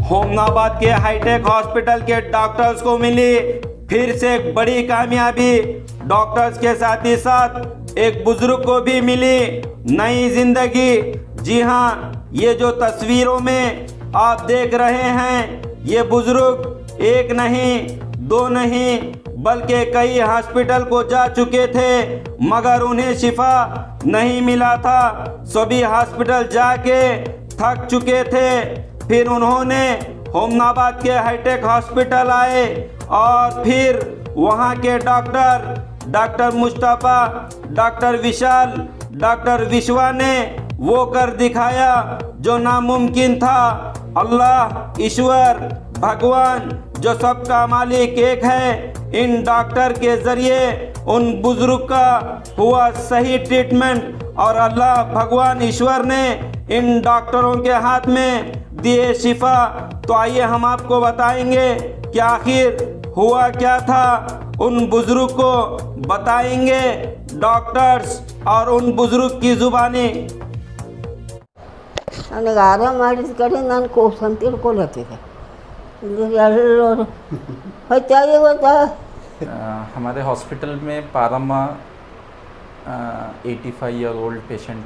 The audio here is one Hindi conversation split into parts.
होमनाबाद के हाईटेक हॉस्पिटल के डॉक्टर्स को मिली फिर से एक बड़ी कामयाबी। डॉक्टर्स के साथ ही साथ एक बुजुर्ग को भी मिली नई जिंदगी। जी हाँ, ये जो तस्वीरों में आप देख रहे हैं, ये बुजुर्ग एक नहीं दो नहीं बल्कि कई हॉस्पिटल को जा चुके थे मगर उन्हें शिफा नहीं मिला था। सभी हॉस्पिटल जाके थक चुके थे। फिर उन्होंने होमनाबाद के हाईटेक हॉस्पिटल आए और फिर वहाँ के डॉक्टर मुस्तफा, डॉक्टर विशाल, डॉक्टर विश्वा ने वो कर दिखाया जो नामुमकिन था। अल्लाह, ईश्वर, भगवान जो सबका मालिक एक है, इन डॉक्टर के ज़रिए उन बुजुर्ग का हुआ सही ट्रीटमेंट और अल्लाह, भगवान, ईश्वर ने इन डॉक्टरों के हाथ में दिए शिफा। तो आइए हम आपको बताएंगे कि आखिर हुआ क्या था, उन बुजुर्ग को बताएंगे डॉक्टर्स और उन बुजुर्ग की ज़ुबानी। ನನಗೆ ಆರಾಮ ಮಾಡಿದ ಕಡೆ ನಾನು ಕೋರ್ಸ್ ಅಂತ ತಿಳ್ಕೊಳತ್ತಿದ್ದೆ ಎಲ್ಲರೂ ಹೊತ್ತಾಗಿ ಗೊತ್ತಾ हमारे हॉस्पिटल में पारामा 85 year old patient,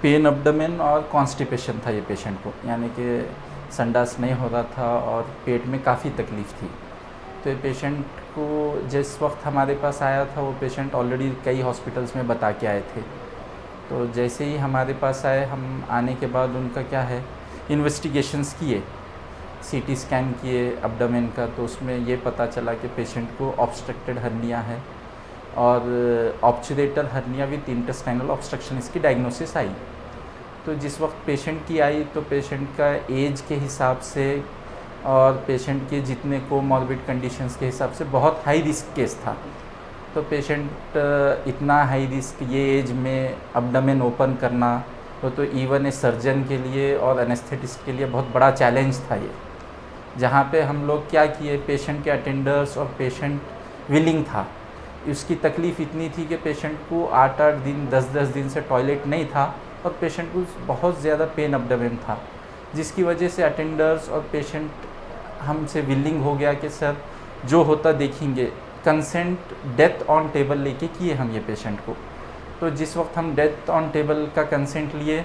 pain abdomen और कॉन्स्टिपेशन था ये पेशेंट को, यानी कि संडास नहीं हो रहा था और पेट में काफ़ी तकलीफ़ थी। तो ये पेशेंट को जिस वक्त हमारे पास आया था वो पेशेंट ऑलरेडी कई हॉस्पिटल्स में बता के आए थे। तो जैसे ही हमारे पास आए, हम आने के बाद उनका क्या है इन्वेस्टिगेशंस किए, सीटी स्कैन किए अब्डोमेन का, तो उसमें ये पता चला कि पेशेंट को ऑब्स्ट्रक्टेड हर्निया है और ऑब्चुरेटर हर्निया विद इंटेस्टाइनल ऑब्स्ट्रक्शन इसकी डायग्नोसिस आई। तो जिस वक्त पेशेंट की आई तो पेशेंट का एज के हिसाब से और पेशेंट के जितने कोमॉर्बिड कंडीशंस के हिसाब से बहुत हाई रिस्क केस था। तो पेशेंट इतना हाई रिस्क ये एज में अब्डोमेन ओपन करना तो इवन ए सर्जन के लिए और एनेस्थेटिस्ट के लिए बहुत बड़ा चैलेंज था ये। जहाँ पे हम लोग क्या किए, पेशेंट के अटेंडर्स और पेशेंट विलिंग था। उसकी तकलीफ़ इतनी थी कि पेशेंट को 8-8 दिन 10-10 दिन से टॉयलेट नहीं था और पेशेंट को बहुत ज़्यादा पेन अब्डोमेन था, जिसकी वजह से अटेंडर्स और पेशेंट हमसे विलिंग हो गया कि सर जो होता देखेंगे। कंसेंट डेथ ऑन टेबल लेके किए हम ये पेशेंट को। तो जिस वक्त हम डेथ ऑन टेबल का कंसेंट लिए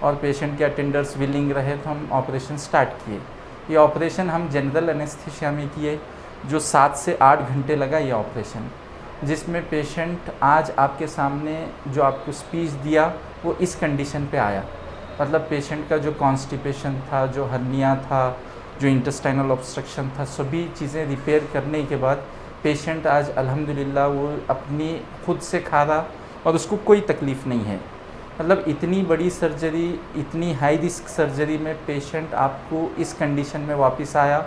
और पेशेंट के अटेंडर्स विलिंग रहे तो हम ऑपरेशन स्टार्ट किए। ये ऑपरेशन हम जनरल एनेस्थीसिया में किए, जो 7 से 8 घंटे लगा ये ऑपरेशन, जिसमें पेशेंट आज आपके सामने जो आपको स्पीच दिया वो इस कंडीशन पे आया। मतलब पेशेंट का जो कॉन्स्टिपेशन था, जो हर्निया था, जो इंटेस्टाइनल ऑब्स्ट्रक्शन था, सभी चीज़ें रिपेयर करने के बाद पेशेंट आज अल्हम्दुलिल्लाह वो अपनी खुद से खा रहा और उसको कोई तकलीफ़ नहीं है। मतलब इतनी बड़ी सर्जरी, इतनी हाई रिस्क सर्जरी में पेशेंट आपको इस कंडीशन में वापस आया,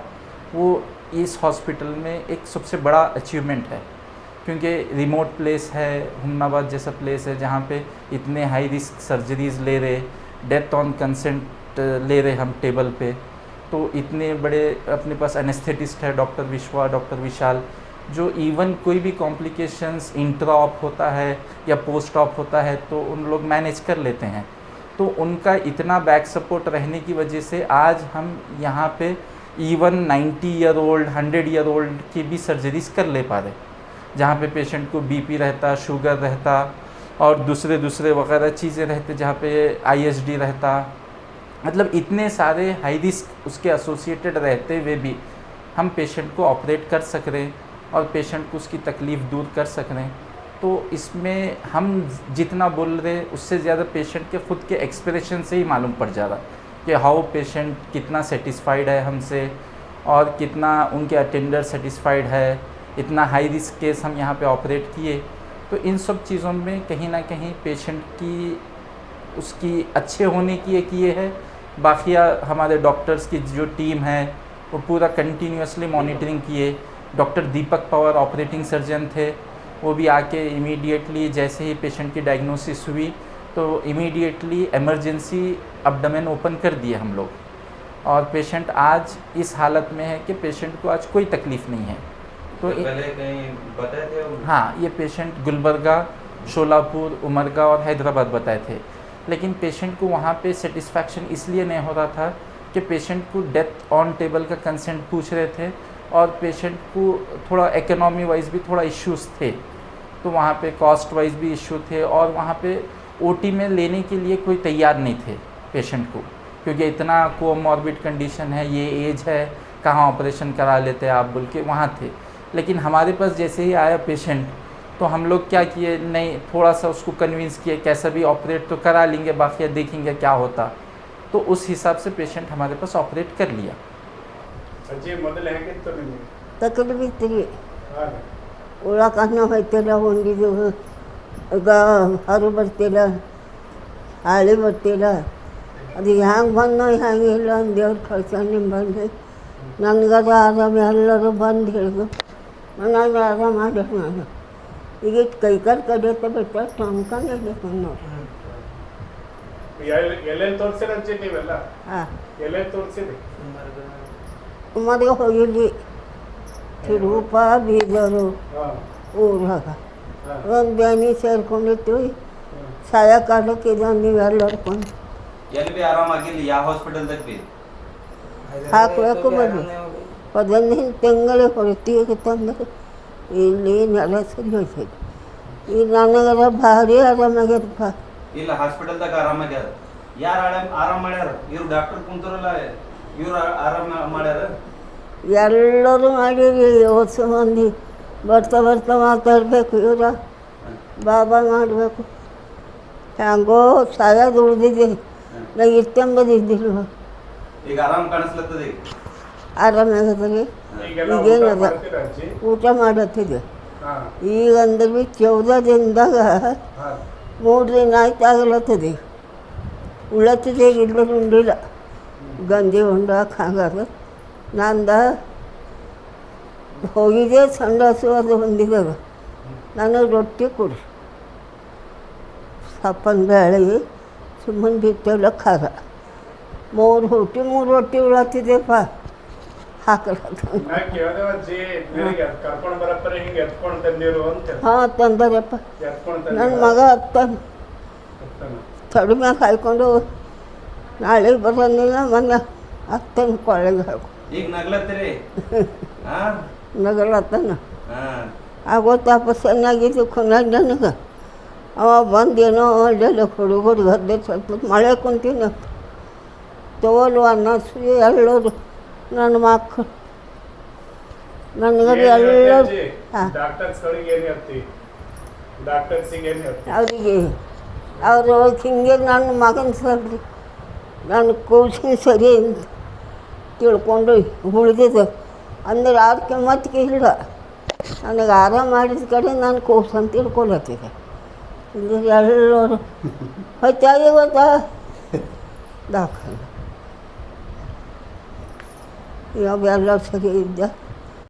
वो इस हॉस्पिटल में एक सबसे बड़ा अचीवमेंट है। क्योंकि रिमोट प्लेस है, होमनाबाद जैसा प्लेस है जहाँ पे इतने हाई रिस्क सर्जरीज़ ले रहे, डेथ ऑन कंसेंट ले रहे हम टेबल पे। तो इतने बड़े अपने पास एनेस्थेटिस्ट है डॉक्टर विश्वा, डॉक्टर विशाल, जो इवन कोई भी कॉम्प्लिकेशंस इंट्रा ऑप होता है या पोस्ट ऑप होता है तो उन लोग मैनेज कर लेते हैं। तो उनका इतना बैक सपोर्ट रहने की वजह से आज हम यहाँ पे even 90 year old 100 year old की भी सर्जरीज़ कर ले पा रहे, जहाँ पे पेशेंट को बीपी रहता, शुगर रहता और दूसरे वगैरह चीज़ें रहते, जहाँ पे ISD रहता। मतलब इतने सारे हाई रिस्क उसके एसोसिएटेड रहते हुए भी हम पेशेंट को ऑपरेट कर सक रहे और पेशेंट को उसकी तकलीफ़ दूर कर सक रहे। तो इसमें हम जितना बोल रहे उससे ज़्यादा पेशेंट के ख़ुद के एक्सप्रेशन से ही मालूम पड़ जा रहा कि हाउ पेशेंट कितना सेटिस्फाइड है हमसे और कितना उनके अटेंडर सेटिस्फाइड है। इतना हाई रिस्क केस हम यहाँ पे ऑपरेट किए, तो इन सब चीज़ों में कहीं ना कहीं पेशेंट की उसकी अच्छे होने की एक ये है। बाकी हमारे डॉक्टर्स की जो टीम है वो पूरा कंटिन्यूसली मॉनिटरिंग किए। Doctor Deepak Pawar operating surgeon थे, वो भी आके इमीडिएटली जैसे ही पेशेंट की डायग्नोसिस हुई तो इमीडिएटली इमरजेंसी अब्डोमेन ओपन कर दिए हम लोग, और पेशेंट आज इस हालत में है कि पेशेंट को आज कोई तकलीफ़ नहीं है। तो पहले कहीं बताए थे? हाँ, ये पेशेंट गुलबर्गा, शोलापुर, उमरगा और हैदराबाद बताए थे, लेकिन पेशेंट को वहाँ पे सेटिस्फैक्शन इसलिए नहीं हो रहा था कि पेशेंट को डेथ ऑन टेबल का कंसेंट पूछ रहे थे और पेशेंट को थोड़ा इकोनॉमी वाइज भी थोड़ा इश्यूज थे, तो वहाँ पे कॉस्ट वाइज भी इशू थे और वहाँ पे ओटी में लेने के लिए कोई तैयार नहीं थे पेशेंट को, क्योंकि इतना कोमॉर्बिड कंडीशन है, ये एज है, कहाँ ऑपरेशन करा लेते हैं आप बोल के वहाँ थे। लेकिन हमारे पास जैसे ही आया पेशेंट तो हम लोग क्या किए, नहीं थोड़ा सा उसको कन्विंस किए, कैसा भी ऑपरेट तो करा लेंगे, बाकी देखेंगे क्या होता, तो उस हिसाब से पेशेंट हमारे पास ऑपरेट कर लिया। ಅಜ್ಜಿ ಮೊದಲು ಹೇಗಿತ್ತು ನಿಮಗೆ? ತಕಲಿಬಿತ್ತಿರಿ ಹಾಂ ಉಳಕನ್ನ ಹೋಯ್ತಿಲ್ಲ, ಹೊಂದಿದ್ದು ಈಗ ಹರು ಬರ್ತಿಲ್ಲ, ಹಾಳಿ ಬರ್ತಿಲ್ಲ, ಅದು ಹ್ಯಾಂಗೆ ಬಂದೋ ಹ್ಯಾಂಗೆ ಇಲ್ಲ ಅಂತ ದೇವ್ರ ಕಳ್ಸಣ್ಣೆ ಬಂದು ನನಗದು ಆರಾಮ ಎಲ್ಲರೂ ಬಂದು ಹೇಳಿದ್ರು, ನಾನು ಆರಾಮ ಮಾಡಿ ನಾನು ಈಗ ಕೈಕಾಲು ಕಡಿಯತ್ತ ಬಿಟ್ಟ ಟಂಕನೇ ನೋಡಿ. ಎಲ್ಲೆಲ್ಲಿ ತೋರಿಸಿರ ಅಜ್ಜಿ ನೀವೆಲ್ಲ? ಹಾಂ ಎಲ್ಲೆಲ್ಲಿ ತೋರಿಸಿರಿ? ಮದುವೆ ಹೋಗಿದ್ವಿ ತಿರುಪ ಬೀದರು ಹಾಂ ಊರಾಗ ಹಾಂ ಒಂದು ಬ್ಯಾನಿ ಸೇರ್ಕೊಂಡಿರ್ತೀವಿ, ಸಾಯಂಕಾಲಕ್ಕೆ ಇದೊಂದು ನೀವೆಲ್ಲರ್ಕೊಂಡು ಎಲ್ಲಿ ಬಿ ಆರಾಮಾಗಿಲ್ಲ, ಯಾವ ಹಾಸ್ಪಿಟಲ್ದಾಗ ಬಿ ಹಾಕ್ಬೇಕು ಬರ್ರಿ. 15 ತಿಂಗಳು ಹೊರತೀಗ ತಂದ್ರೆ ಇಲ್ಲಿ ನೆಲ ಸರಿ ಹೋಯ್ತೈತಿ. ಈಗ ನನಗರ ಭಾರಿ ಆರಾಮಾಗ್ಯದಪ್ಪ. ಇಲ್ಲ ಹಾಸ್ಪಿಟಲ್ದಾಗ ಆರಾಮಾಗ್ಯಾರ. ಯಾರು ಆರಾಮ್ ಮಾಡ್ಯಾರ? ಇವ್ರು ಡಾಕ್ಟರ್ ಕುಂತಾರಲ್ಲ, ಇವ್ರು ಆರಾಮ ಮಾಡ್ಯಾರ. ಎಲ್ಲರೂ ಮಾಡಿರಿ, ಹೊಸ ಮಂದಿ ಬರ್ತಾ ಬರ್ತಾ ಮಾತಾಡಬೇಕು, ಇವ್ರ ಬಾಬಾ ಮಾಡಬೇಕು. ಹ್ಯಾಂಗೋ ಸಾಯೋದು ಉಳಿದಿದೆ, ನಂಗೆ ಇಷ್ಟಂಬದಿದ್ದಿಲ್ವ. ಈಗ ಆರಾಮ್ ಕಾಣಿಸ್ಲತ್ತದ. ಈಗ ಆರಾಮಾಗದ್ರಿ, ಈಗೆಲ್ಲ ಊಟ ಈಗೇನದ ಮಾಡ್ತೀರಾ ಅಜ್ಜಿ? ಊಟ ಮಾಡತ್ತಿದ್ದೆ. ಹಾಂ ಈಗ ಅಂದ್ರೆ ಬಿ 14 ದಿನದಾಗ ಹಾಂ 3 ದಿನ ಆಯ್ತು ಆಗಲತ್ತದೆ. ಉಳತ್ತದೆ ಇಲ್ಲರೂ ಉಂಡಿಲ್ಲ, ಗಂಜಿ ಉಂಡಾಕ ಹಾಗಾದ ನಂದ ಹೋಗಿದ್ದೆ ಸಂಡಾಸು ಅದು ಹೊಂದಿದಾಗ ನನಗೆ ರೊಟ್ಟಿ ಕೊಡಿ, ಸಪ್ಪನ ಬೇಳೆ ಸುಮ್ಮನೆ ಬಿಟ್ಟೆಲ್ಲ ಖಾರ, 3 ರೊಟ್ಟಿ ಉಳತ್ತಿದ್ದೆಪ್ಪ ಹಾಕಲತ್ತ. ನಾ ಕೇಳ್ದೆ ಅಜ್ಜಿ ನಿನಗೆ ಕರ್ಕೊಂಡು ಬರಪ್ಪರೆ ಹಿಂಗೆ ಎತ್ಕೊಂಡು ತಂದಿರು ಅಂತ. ಹಾಂ ತಂದರಪ್ಪ, ಎತ್ಕೊಂಡು ನನ್ನ ಮಗ ಅತ್ತಾನ ಕಡಿಮೆ ಕಾಯ್ಕೊಂಡು ನಾಳೆ ಬರೋದಿಲ್ಲ, ಮೊನ್ನೆ ಅತ್ತನ ಕೊಳ್ಳೆಗೆ ಹಾಕು ಈಗ ನಗ್ಲತ್ತೀರಿ. ಹಾ ನಗಲತ್ತಾನ. ಹಾ ಆಗೋತಾಪ ಚೆನ್ನಾಗಿದ್ದು ಕೊನಾಗ ನನಗೆ ಅವ ಬಂದೇನೋ ಅಲ್ಲೆಲ್ಲ ಹುಡುಗರು ಗದ್ದೆ ಸ್ವಲ್ಪ ಮಳೆ ಕುಂತೀನಿ ತೋಲು ಅನ್ನಿಸಿ ಎಲ್ಲರೂ ನನ್ನ ಮಕ್ಕಳು ನನಗದು ಎಲ್ಲರೂ ಹಾಂ ಡಾಕ್ಟರ್ಸ್ಗಳಿಗೆ ಏನು ಹೇಳ್ತಿ? ಡಾಕ್ಟರ್ಸಿಗೆ ಏನು ಹೇಳ್ತಿ? ಅವರಿಗೆ ಅವರು ಹಿಂಗೆ ನನ್ನ ಮಗನ ಸರಿ ನನ್ನ ಕೂಸಿನ ಸರಿ ಅಂತ ತಿಳ್ಕೊಂಡು ಉಳಿದಿದ್ದು ಅಂದ್ರೆ ಆರ್ಕೆ ಮತ್ತಿಗೆ ಇಲ್ಲ. ನನಗೆ ಆರಾಮ ಮಾಡಿದ ಕಡೆ ನಾನು ಕೂಸು ಅಂತ ತಿಳ್ಕೊಳತ್ತಿದೆ. ಇಲ್ಲಿ ಎಲ್ಲರೂ ಹೊತ್ತಾಗಿ ಗೊತ್ತಾ ದಾಖಲೆ ಇವಾಗ ಎಲ್ಲ ಸರಿ ಇದ್ದ.